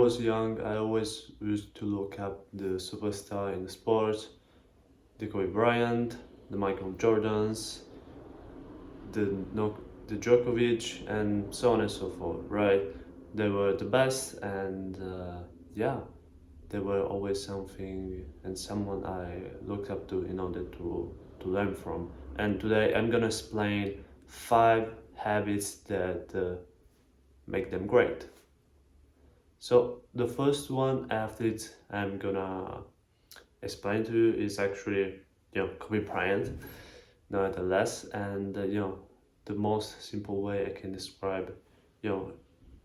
was young, I always used to look up the superstar in the sports, the Kobe Bryant, the Michael Jordans, the no, the Djokovic, and so on and so forth. Right? They were the best, and yeah, they were always something and someone I looked up to in order to learn from. And today I'm gonna explain 5 habits that make them great. So the first one athlete I'm gonna explain to you is actually Kobe Bryant, nonetheless, and the most simple way I can describe you know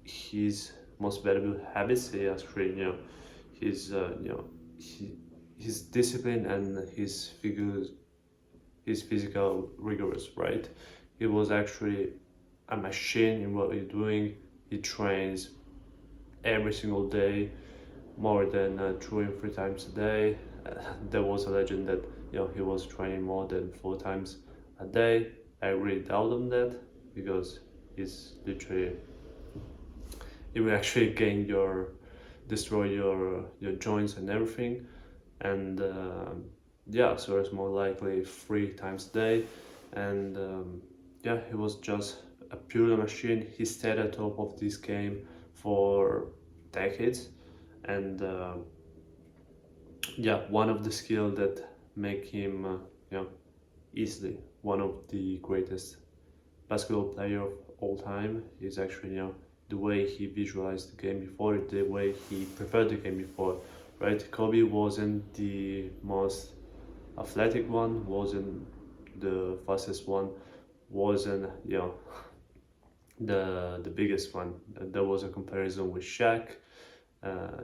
his most valuable habits is actually his his discipline and his physical rigorous, right? He was actually a machine in what he's doing. He trains every single day, more than 2 and 3 times a day. There was a legend that he was training more than 4 times a day. I really doubt on that because it's literally it will actually destroy your joints and everything. And yeah, so it's more likely 3 times a day. And yeah, he was just a pure machine. He stayed at top of this game for decades. And yeah, one of the skill that make him easily one of the greatest basketball player of all time is actually the way he visualized the game before, the way he prepared the game before, right? Kobe wasn't the most athletic one, wasn't the fastest one, wasn't the biggest one. There was a comparison with Shaq,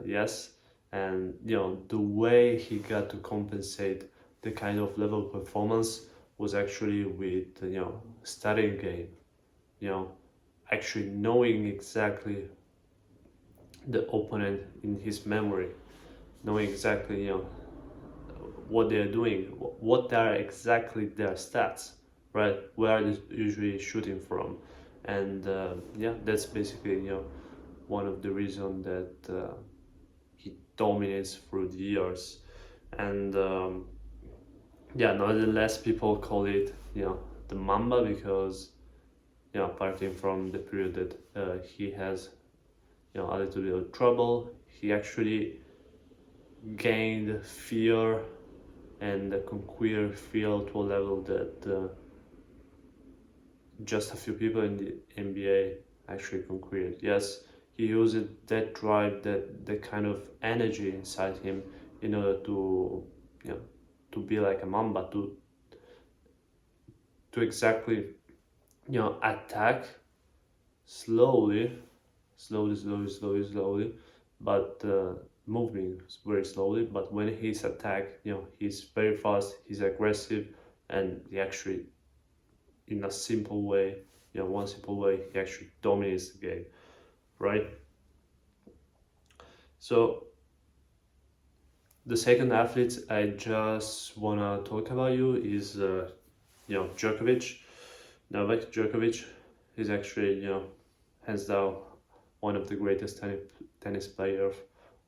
yes, and the way he got to compensate the kind of level of performance was actually with studying game, you know, actually knowing exactly the opponent in his memory, knowing exactly what they're doing, what are exactly their stats, right? Where are they usually shooting from, and yeah, that's basically one of the reasons that he dominates through the years, and yeah, nonetheless, people call it the Mamba because apart from the period that he has a little bit of trouble, he actually gained fear and conquer fear to a level that just a few people in the NBA actually conquered. Yes, he used that drive, that kind of energy inside him in order to to be like a Mamba, to exactly attack slowly, slowly, but moving very slowly. But when he's attacked, he's very fast, he's aggressive, and he actually, in a simple way, one simple way, he actually dominates the game, right? So the second athlete I just wanna talk about you is, Djokovic, Novak Djokovic. He's actually, hands down one of the greatest tennis players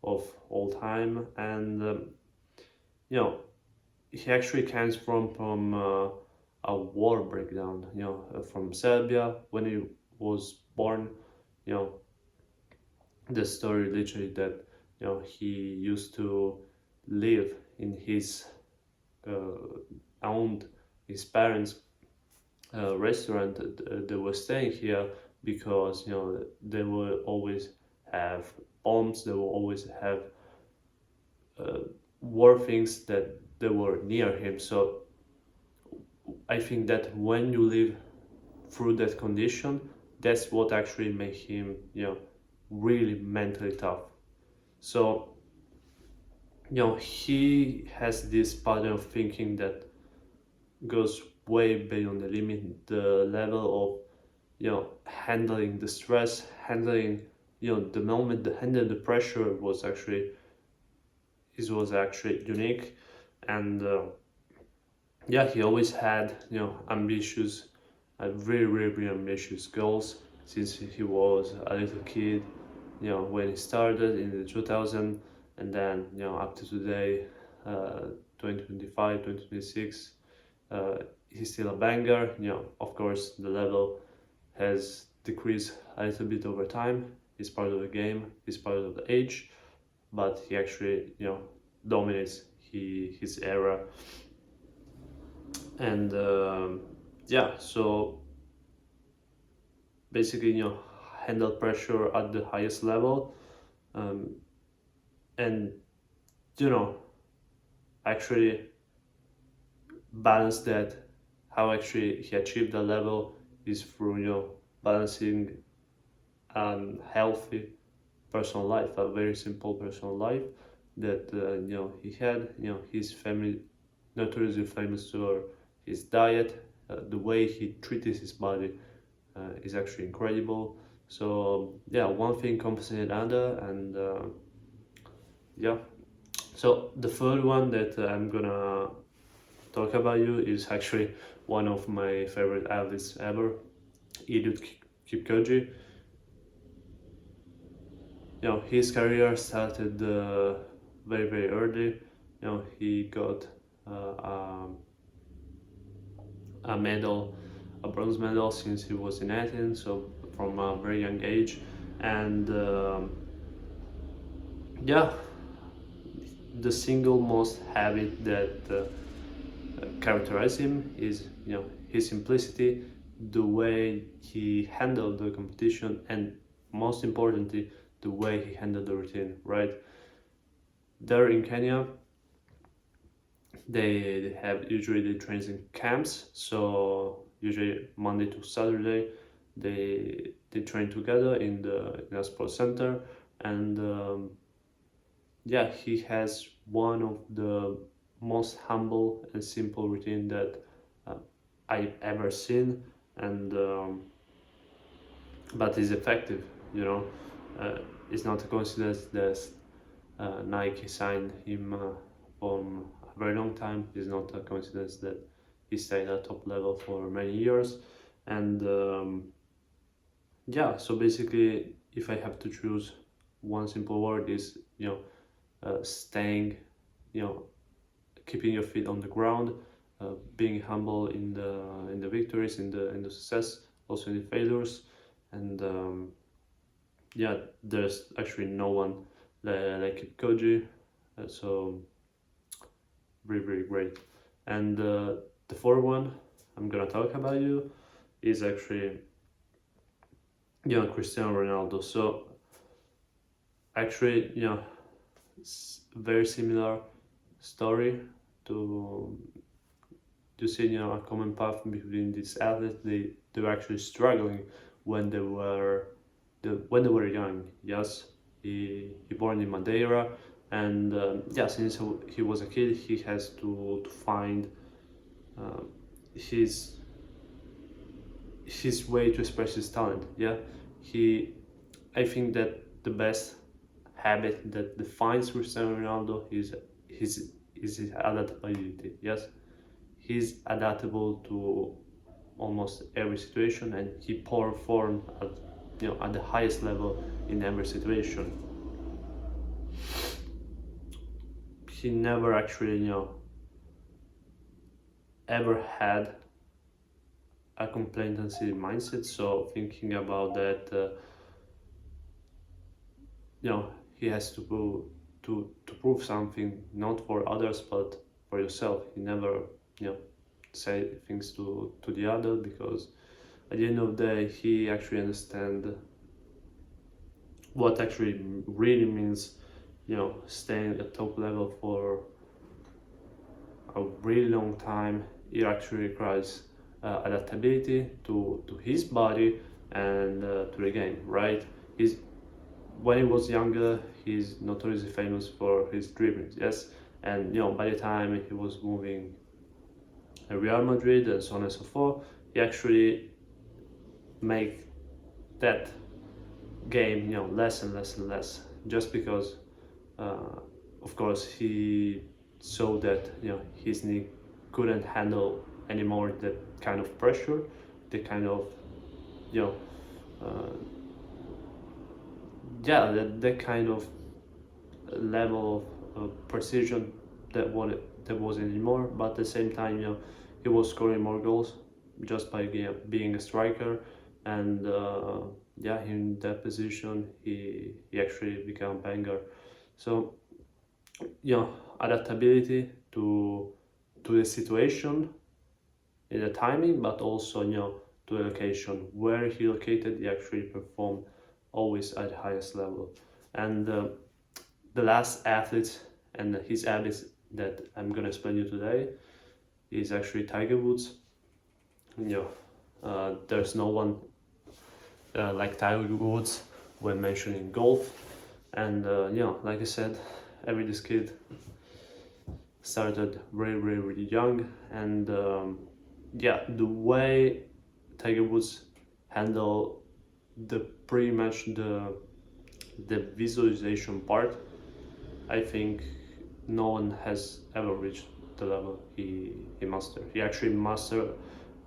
of all time, and you know he actually comes from a war breakdown. From Serbia when he was born. You know, the story literally that he used to live in his uh, owned his parents' restaurant. They were staying here because they will always have bombs. They will always have uh, war things that they were near him. So I think that when you live through that condition, that's what actually made him really mentally tough. So he has this pattern of thinking that goes way beyond the limit, the level of handling the stress, handling the moment, the handling the pressure was actually unique. And yeah, he always had ambitious, very ambitious goals since he was a little kid. when he started in the 2000, and then up to today, 2025, 2026, he's still a banger. Of course, the level has decreased a little bit over time. He's part of the game, he's part of the age, but he actually dominates his era. And so basically handle pressure at the highest level, um, and you know actually balance that. How actually he achieved that level is through balancing healthy personal life, a very simple personal life that he had. His family notoriously famous for his diet. The way he treated his body is actually incredible. So yeah, one thing compensated another, and yeah. So the third one that I'm gonna talk about you is actually one of my favorite athletes ever, Eliud Kipchoge. His career started very very early. He got a medal, a bronze medal, since he was in Athens, so from a very young age. And yeah, the single most habit that characterized him is his simplicity, the way he handled the competition, and most importantly, the way he handled the routine. Right there in Kenya, they have usually they train in camps. So usually Monday to Saturday, they train together in a sports center, and yeah, he has one of the most humble and simple routine that uh, I've ever seen, and but is effective. You know, it's not a coincidence that Nike signed him from a very long time. It's not a coincidence that he stayed at top level for many years, and yeah. So basically, if I have to choose one simple word, is staying, you know, keeping your feet on the ground, being humble in the victories, in the success, also in the failures, and yeah, there's actually no one like Koji, so really really great. And the fourth one I'm gonna talk about you is actually Cristiano Ronaldo. So actually very similar story to see a common path between these athletes. They were actually struggling when when they were young. Yes, he born in Madeira, and yeah, since he was a kid, he has to find uh, his way to express his talent. Yeah, he I think that the best habit that defines Cristiano Ronaldo is his adaptability. Yes, he's adaptable to almost every situation, and he performed at the highest level in every situation. He never actually ever had a complacency mindset. So thinking about that, he has to prove something, not for others but for yourself. He never say things to the other, because at the end of the day he actually understand what actually really means staying at top level for a really long time. It actually requires adaptability to his body and to the game, right? He's When he was younger, he's notoriously famous for his dribblings, yes, and by the time he was moving Real Madrid and so on and so forth, he actually make that game less and less and less, just because uh, of course he saw that his knee couldn't handle anymore that kind of pressure, the kind of you know uh, yeah, that kind of level of precision that wasn't anymore. But at the same time, he was scoring more goals just by being a striker, and yeah, in that position, he actually became banger. So adaptability to the situation in the timing, but also to the location where he located. He actually performed always at the highest level, and the last athlete and his habits that I'm gonna explain you today is actually Tiger Woods. There's no one like Tiger Woods when mentioning golf, and like I said, this kid started really young, and the way Tiger Woods handle the pretty much the visualization part, I think no one has ever reached the level he mastered. He actually mastered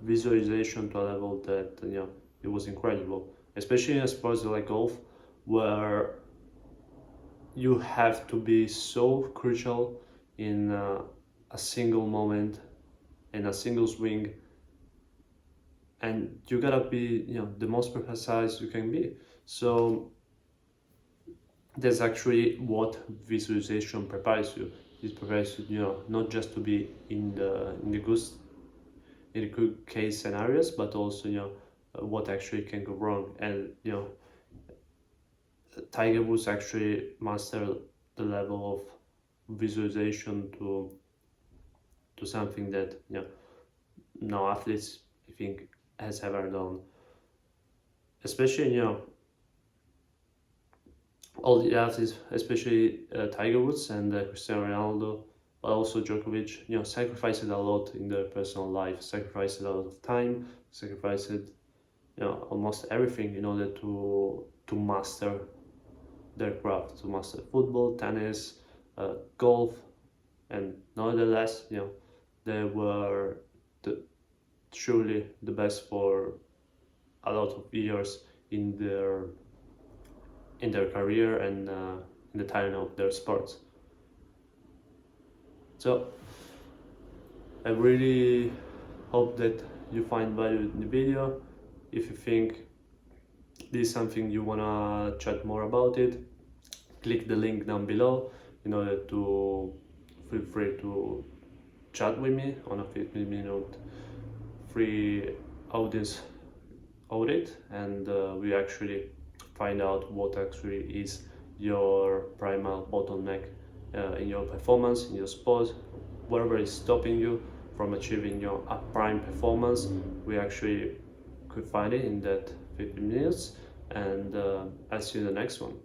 visualization to a level that it was incredible, especially in sports like golf, where you have to be so crucial in a single moment, in a single swing, and you gotta be the most precise you can be. So that's actually what visualization prepares you. It prepares you, not just to be in the good case scenarios, but also what actually can go wrong. And Tiger Woods actually mastered the level of visualization to something that no athletes I think has ever done. Especially all the athletes, especially Tiger Woods and Cristiano Ronaldo, but also Djokovic, sacrificed a lot in their personal life, sacrificed a lot of time, sacrificed almost everything in order to master their craft, to master football, tennis, golf, and nonetheless, they were truly the best for a lot of years in their career and in the time of their sports. So I really hope that you find value in the video. If you think this is something you wanna chat more about it, click the link down below in order to feel free to chat with me on a 15-minute free audience audit, and we actually find out what actually is your primal bottleneck in your performance, in your sport, whatever is stopping you from achieving your prime performance. We actually could find it in that 15 minutes, and I'll see you in the next one.